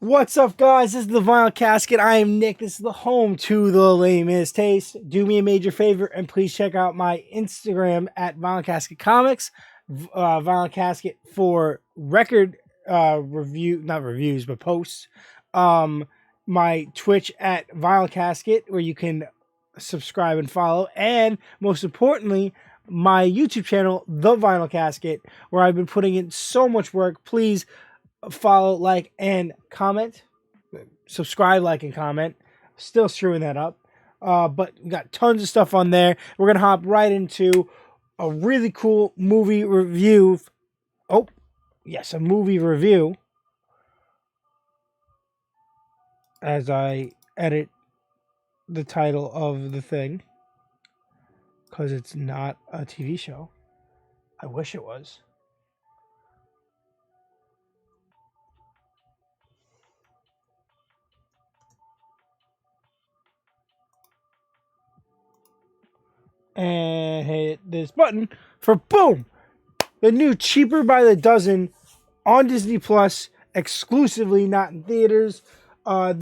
What's up, guys? This is the Vinyl Casket. I am Nick. This is the home to the lamest taste. Do me a major favor and please check out my Instagram at Vinyl Casket Comics. Vinyl Casket for record not reviews, but posts. My Twitch at Vinyl Casket, where you can subscribe and follow, and most importantly, my YouTube channel, The Vinyl Casket, where I've been putting in so much work. Please follow, like, and comment. Subscribe, like, and comment. Still screwing that up. But we got tons of stuff on there. We're going to hop right into a really cool movie review. Oh, yes, a movie review. As I edit the title of the thing. Because it's not a TV show. I wish it was. And hit this button for boom, the new Cheaper by the Dozen on Disney Plus, exclusively, not in theaters.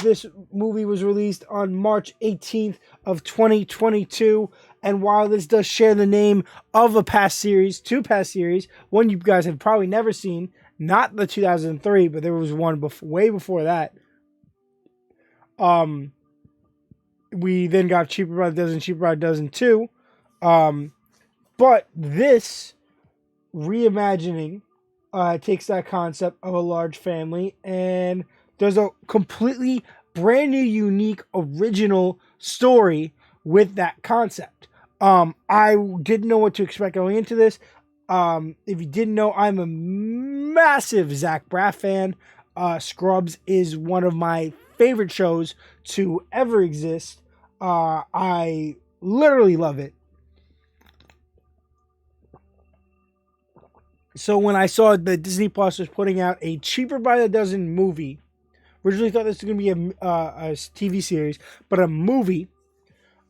This movie was released on March 18th of 2022, and while this does share the name of two past series, one you guys have probably never seen, not the 2003, but there was one way before that. We then got Cheaper by the Dozen, Cheaper by the Dozen 2. But this reimagining takes that concept of a large family and does a completely brand new, unique, original story with that concept. I didn't know what to expect going into this. If you didn't know, I'm a massive Zach Braff fan. Scrubs is one of my favorite shows to ever exist. I literally love it. So when I saw that Disney Plus was putting out a Cheaper by the Dozen movie, originally thought this was going to be a TV series, but a movie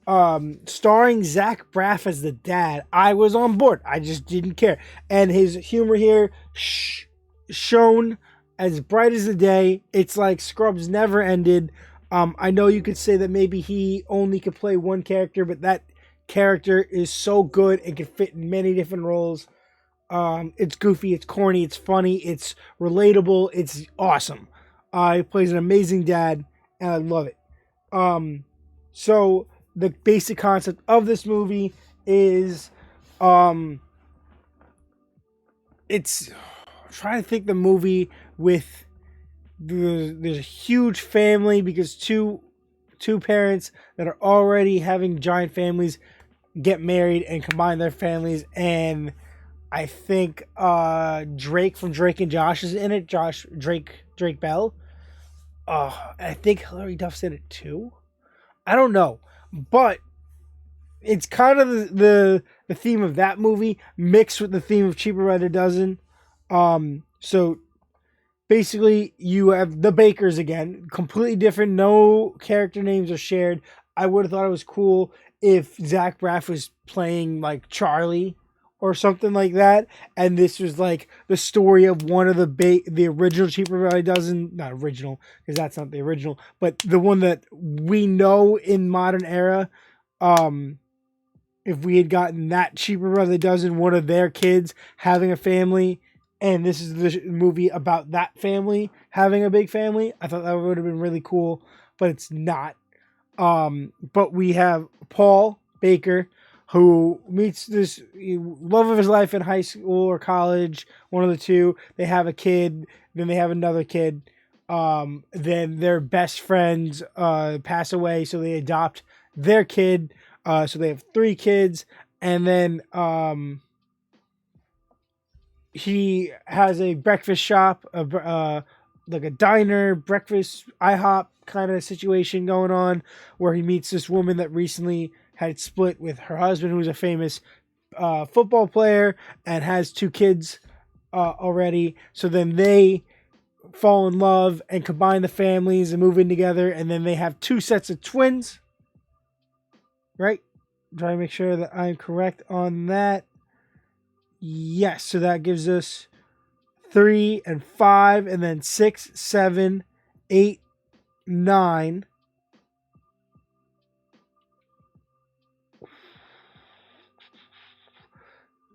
starring Zach Braff as the dad, I was on board. I just didn't care. And his humor here shown as bright as the day. It's like Scrubs never ended. I know you could say that maybe he only could play one character, but that character is so good and can fit in many different roles. It's goofy, it's corny, it's funny, it's relatable, it's awesome. He plays an amazing dad, and I love it. So the basic concept of this movie is, it's I'm trying to think the movie with there's a huge family because two parents that are already having giant families get married and combine their families, and I think Drake from Drake and Josh is in it. Drake Bell. I think Hilary Duff's in it too. I don't know, but it's kind of the theme of that movie mixed with the theme of Cheaper by the Dozen. So basically, you have the Bakers again, completely different. No character names are shared. I would have thought it was cool if Zach Braff was playing like Charlie or something like that, and this was like the story of one of the original Cheaper by the Dozen, not original because that's not the original, but the one that we know in modern era. If we had gotten that Cheaper by the Dozen, one of their kids having a family, and this is the movie about that family having a big family, I thought that would have been really cool, but it's not. But we have Paul Baker, who meets this love of his life in high school or college, one of the two. They have a kid, then they have another kid. Then their best friends pass away, so they adopt their kid. So they have 3 kids, and then he has a breakfast shop, like a diner, breakfast, IHOP kind of situation going on, where he meets this woman that recently had split with her husband, who's a famous football player and has 2 kids already. So then they fall in love and combine the families and move in together, and then they have 2 sets of twins. Right? Trying to make sure that I'm correct on that. Yes, so that gives us 3 and 5, and then 6, 7, 8, 9.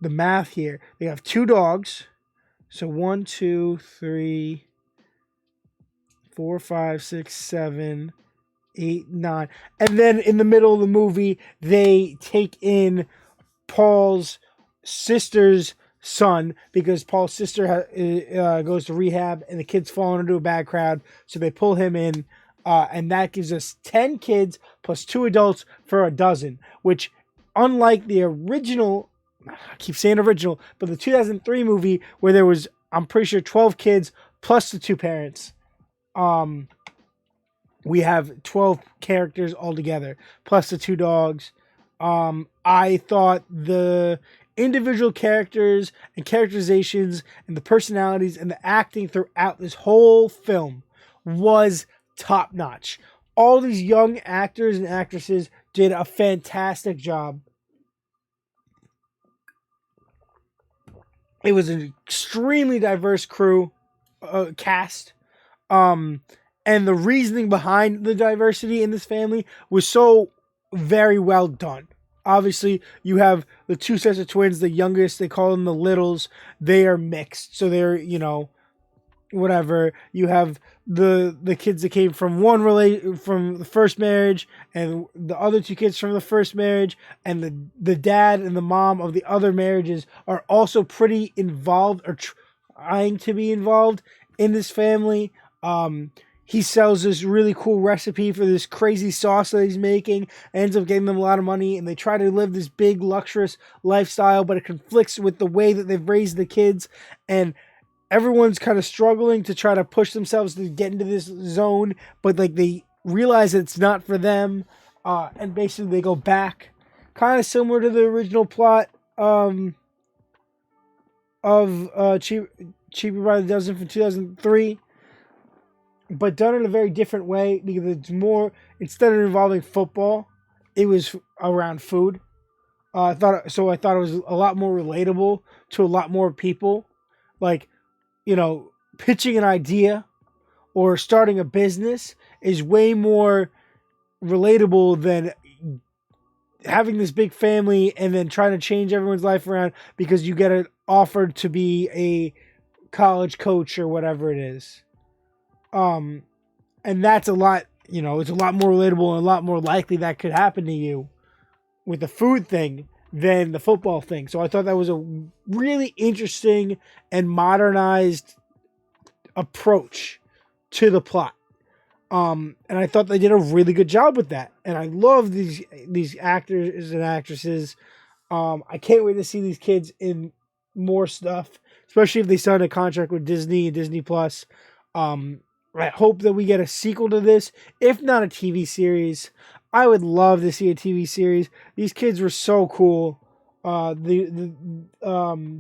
The math here. They have 2 dogs. So 1, 2, 3, 4, 5, 6, 7, 8, 9. And then in the middle of the movie, they take in Paul's sister's son because Paul's sister goes to rehab and the kid's falling into a bad crowd. So they pull him in. And that gives us 10 kids plus 2 adults for a dozen, which, unlike the original, I keep saying original, but the 2003 movie where there was, I'm pretty sure, 12 kids plus the 2 parents. We have 12 characters altogether plus the 2 dogs. I thought the individual characters and characterizations and the personalities and the acting throughout this whole film was top notch. All these young actors and actresses did a fantastic job. It was an extremely diverse cast. And the reasoning behind the diversity in this family was so very well done. Obviously, you have the 2 sets of twins, the youngest, they call them the littles. They are mixed. So they're, whatever. You have the kids that came from from the first marriage, and the other 2 kids from the first marriage, and the dad and the mom of the other marriages are also pretty involved or trying to be involved in this family. He sells this really cool recipe for this crazy sauce that he's making, ends up getting them a lot of money, and they try to live this big, luxurious lifestyle, but it conflicts with the way that they've raised the kids, and everyone's kind of struggling to try to push themselves to get into this zone, but like they realize that it's not for them, and basically they go back, kind of similar to the original plot of Cheaper by the Dozen from 2003, but done in a very different way because it's more, instead of involving football, it was around food. I thought it was a lot more relatable to a lot more people. Like, pitching an idea or starting a business is way more relatable than having this big family and then trying to change everyone's life around because you get it offered to be a college coach or whatever it is. And that's a lot, it's a lot more relatable and a lot more likely that could happen to you with the food thing than the football thing. So I thought that was a really interesting and modernized approach to the plot. And I thought they did a really good job with that. And I love these actors and actresses. I can't wait to see these kids in more stuff, especially if they sign a contract with Disney and Disney Plus. I hope that we get a sequel to this, if not a TV series. I would love to see a TV series. These kids were so cool. The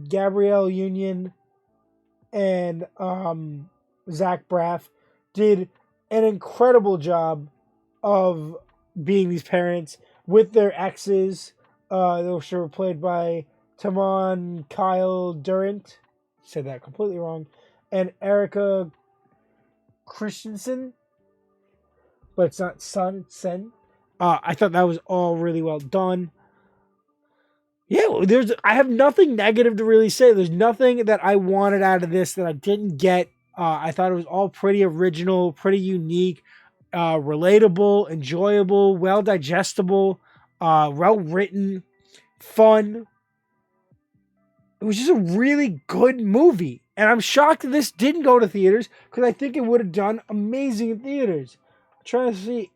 Gabrielle Union and Zach Braff did an incredible job of being these parents with their exes. Those were played by Tamon Kyle Durant. Said that completely wrong. And Erica Christensen. But it's not Sun, it's Sen. I thought that was all really well done. Yeah, I have nothing negative to really say. There's nothing that I wanted out of this that I didn't get. I thought it was all pretty original, pretty unique, relatable, enjoyable, well digestible, well written, fun. It was just a really good movie. And I'm shocked that this didn't go to theaters because I think it would have done amazing in theaters. I'm trying to see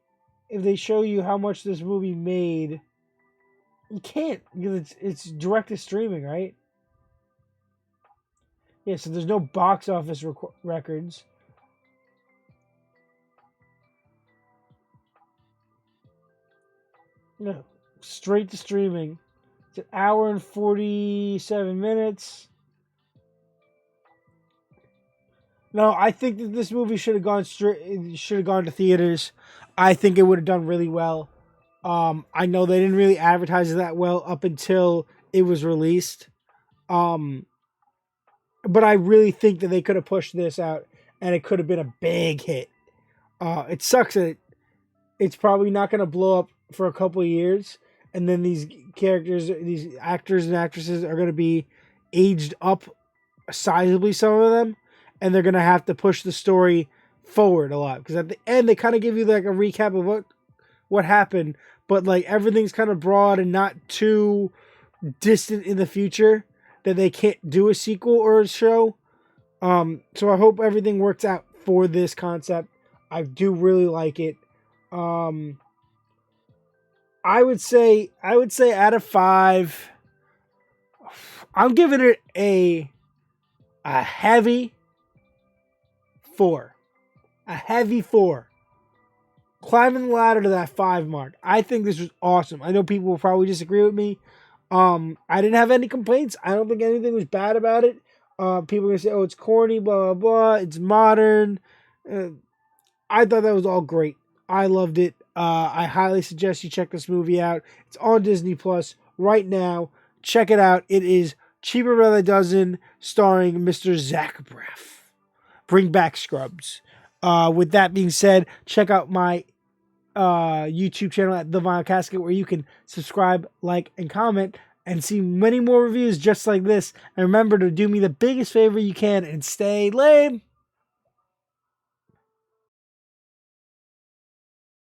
if they show you how much this movie made. You can't because it's direct to streaming, right? Yeah, so there's no box office records. No, straight to streaming. It's an hour and 47 minutes. No, I think that this movie should have gone to theaters. I think it would have done really well. I know they didn't really advertise it that well up until it was released. But I really think that they could have pushed this out and it could have been a big hit. It sucks that it's probably not going to blow up for a couple of years, and then these characters, these actors and actresses are going to be aged up sizably, some of them, and they're going to have to push the story forward a lot, because at the end they kind of give you like a recap of what happened, but like everything's kind of broad and not too distant in the future that they can't do a sequel or a show. So I hope everything works out for this concept. I do really like it. I would say out of 5, I'm giving it a heavy 4. A heavy 4. Climbing the ladder to that 5 mark. I think this was awesome. I know people will probably disagree with me. I didn't have any complaints. I don't think anything was bad about it. People are going to say, oh, it's corny, blah, blah, blah. It's modern. I thought that was all great. I loved it. I highly suggest you check this movie out. It's on Disney Plus right now. Check it out. It is Cheaper by the Dozen, starring Mr. Zach Braff. Bring back Scrubs. With that being said, check out my YouTube channel at The Vinyl Casket, where you can subscribe, like, and comment, and see many more reviews just like this. And remember to do me the biggest favor you can and stay lame.